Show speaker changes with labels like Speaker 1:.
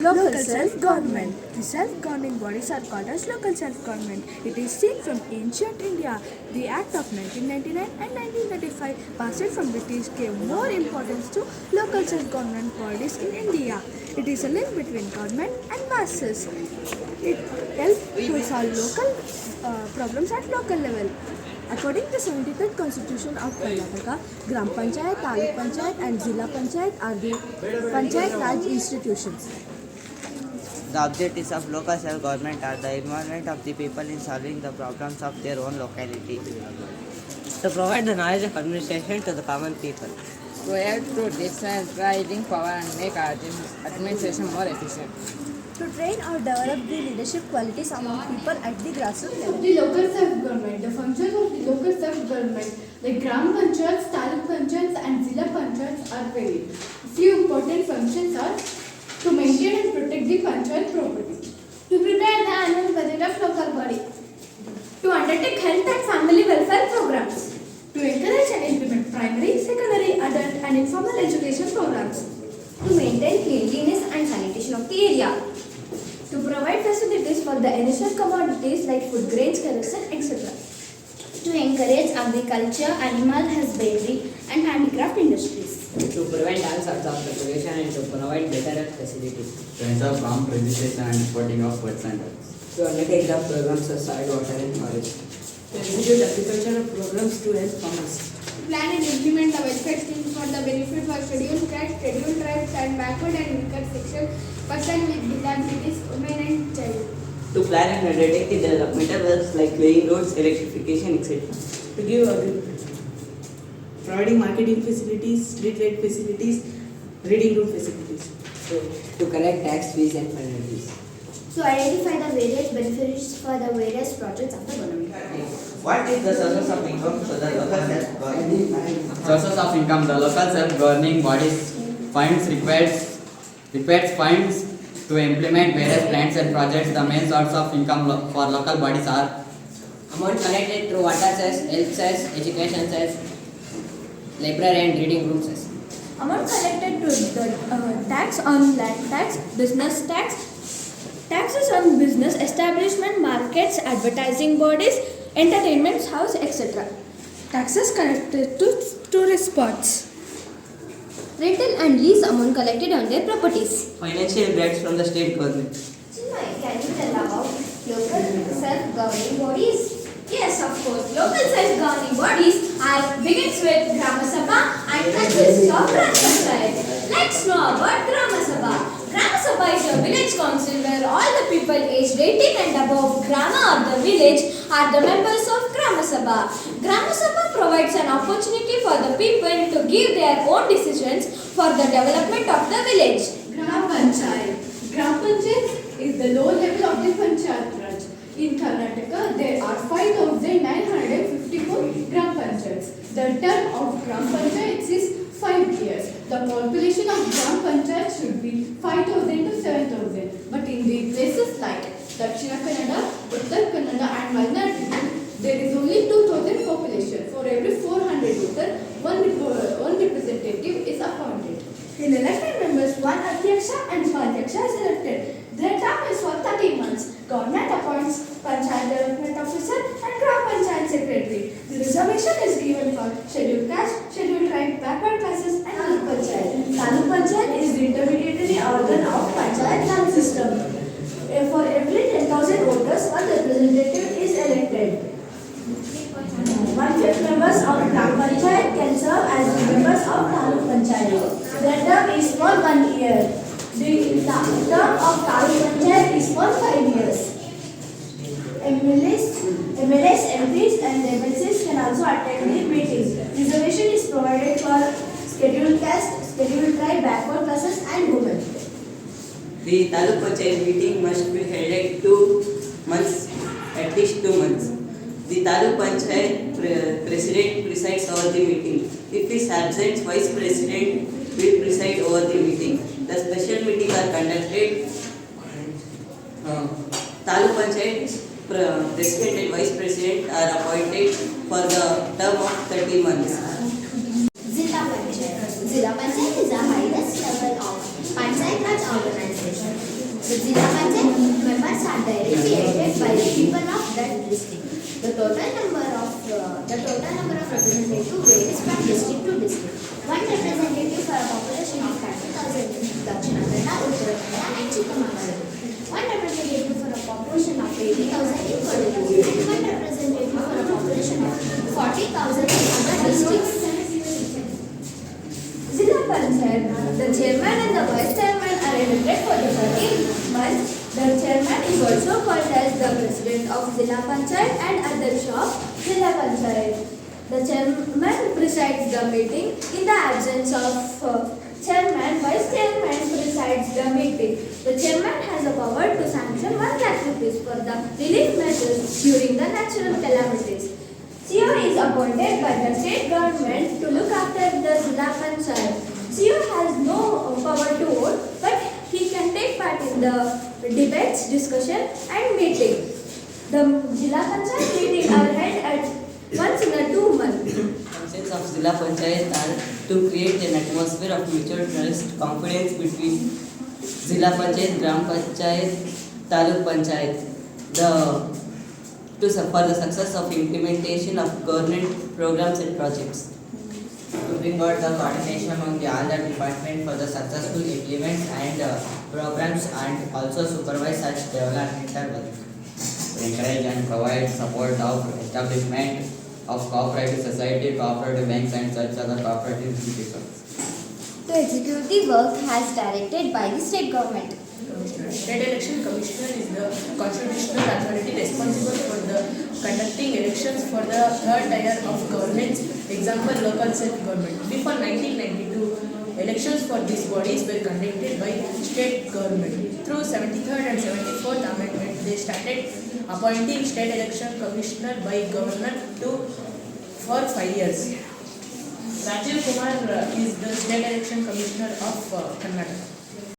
Speaker 1: Local self-government. The self-governing bodies are called as local self-government. It is seen from ancient India. The Act of 1999 and 1935 passed from British gave more importance to local self-government bodies in India. It is a link between government and masses. It helps to solve local problems at local level. According to the 73rd Constitution of Karnataka, Gram Panchayat, Taluk Panchayat and Zilla Panchayat are the Panchayat Raj institutions.
Speaker 2: The objectives of local self-government are the involvement of the people in solving the problems of their own locality, to provide the knowledge of administration to the common people,
Speaker 3: to help to decentralizing power and make administration more efficient,
Speaker 1: To train or develop the leadership qualities among people at the grassroots level.
Speaker 4: The local self-government. The functions of the local self-government, the Gram Panchayats, Taluk Panchayats and Zilla Panchayats are varied. Few important functions are to maintain and protect the Panchayat property, to prepare the annual budget of local body, to undertake health and family welfare programs, to encourage and implement primary, secondary, adult and informal education programs,
Speaker 5: to maintain cleanliness and sanitation of the area,
Speaker 4: to provide facilities for the essential commodities like food grains, collection, etc.
Speaker 5: to encourage agriculture, animal husbandry and handicraft industries,
Speaker 3: to prevent all sorts of speculation and to provide better health facilities,
Speaker 6: to ensure prompt registration and reporting of births and deaths,
Speaker 3: to undertake the programs of soil, water and forest, to execute agricultural programs to help farmers,
Speaker 4: Plan and implement the welfare schemes for the benefit for scheduled castes, scheduled tribes and backward and weaker section, person with disabilities, women and child.
Speaker 2: to plan and undertake the developmental works like laying roads, electrification, etc.
Speaker 7: to give providing marketing facilities, street light facilities, reading room facilities.
Speaker 3: to collect tax fees and penalties.
Speaker 5: to identify the various benefits for the various projects of the government.
Speaker 2: What is the sources of income for the local self-government?
Speaker 6: sources of income. The local self-governing bodies requires funds to implement various plans and projects. The main source of income for local bodies are
Speaker 3: Amount collected through water cess, health cess, education cess, library and reading room cess.
Speaker 4: Amount collected to the tax on land tax, business tax, taxes on business establishment, markets, advertising bodies, entertainment house, etc. Taxes collected to tourist spots.
Speaker 5: Rental and lease amount collected on their properties.
Speaker 2: Financial grants from the state government.
Speaker 5: Chinmay, can you tell about local self-governing bodies?
Speaker 4: Yes, of course. Local self-governing bodies begins with Grama Sabha and consists of Gram Panchayat. Let's know about Grama Sabha. Grama Sabha is a village council where all the people aged 18 and above Grama or the village are the members of Grama Sabha. Grama Sabha provides an opportunity for the people to give their own decisions for the development of the village. Gram Panchayat. Gram Panchayat is the low level of the Panchayat Raj. In Karnataka, there are 5,954 Gram Panchayats. The term of Gram Panchayats is 5 years. The population of Gram Panchayat should be 5,000 to 7,000. But in the places like Dakshina Kannada, Uttar Kannada and Malnad, there is only 2,000 population. For every 400 voters, one representative is appointed. In elected members, one Adhyaksha and Upadhyaksha is elected. Their term is for 30 months. Government appoints Panchayat Development Officer and Gram Panchayat Secretary. The reservation is given for scheduled caste, scheduled tribe, backward classes and Taluk Panchayat. Taluk Panchayat is the intermediary organ of Panchayat Raj system. For every 10,000 voters, one representative is elected. 1/5 members of Gram Panchayat can serve as the members of Taluk Panchayat. Their term is for 1 year. The term of Taluk Panchayat is for 5 years. MLAs, MPs and MLCs can also attend the meetings. Reservation is provided for scheduled caste, scheduled tribe, backward classes and women.
Speaker 2: The Taluk Panchayat meeting must be held at 2 months, at least 2 months. The Taluk Panchayat president presides over the meeting. If he is absent, vice president will preside over the meeting. The special meetings are conducted. Taluk Panchayat president and vice president are appointed for the term of 30 months.
Speaker 5: Zilla Panchayat. Zilla Panchayat is the highest level of Panchayat Raj organization. The Zilla Panchayat members are directly elected by the people of that district. The total number of representatives varies from district to district. One representative for a population of 30,000 in Dakshina Kannada, Uttara Kannada and Chikkamangaluru. One representative for a population of 80,000 in Kodagu and one representative for a population of 40,000 in other districts. Zilla Panchayat, the chairman and the vice chairman are elected for the 13 months. The chairman is also called as the president of Zilla Panchayat and Adyaksha of Zilla Panchayat. The chairman presides the meeting. In the absence of chairman, vice chairman presides the meeting. The chairman has the power to sanction 1 lakh rupees for the relief measures during the natural calamities. CEO is appointed by the state government to look after the Zilla Panchayat. CEO has no power to vote, but he can take part in the debates, discussion and meeting. The Zilla Panchayat meetings are held at once in a 2 months.
Speaker 2: Functions of Zilla Panchayat are to create an atmosphere of mutual trust, confidence between Zilla Panchayat, Gram Panchayat, Taluk Panchayat, for the success of implementation of government programs and projects.
Speaker 3: To bring about the coordination among all the departments for the successful implement and programs and also supervise such developmental work.
Speaker 6: To encourage and provide support of establishment of cooperative society, cooperative banks and such other cooperative institutions.
Speaker 5: To execute the work as directed by the state government.
Speaker 7: State Election Commissioner is the constitutional authority responsible for the conducting elections for the third tier of governments, example local self-government. Before 1992, elections for these bodies were conducted by state government. Through 73rd and 74th Amendment, they started appointing State Election Commissioner by Governor for 5 years. Rajiv Kumar is the State Election Commissioner of Karnataka.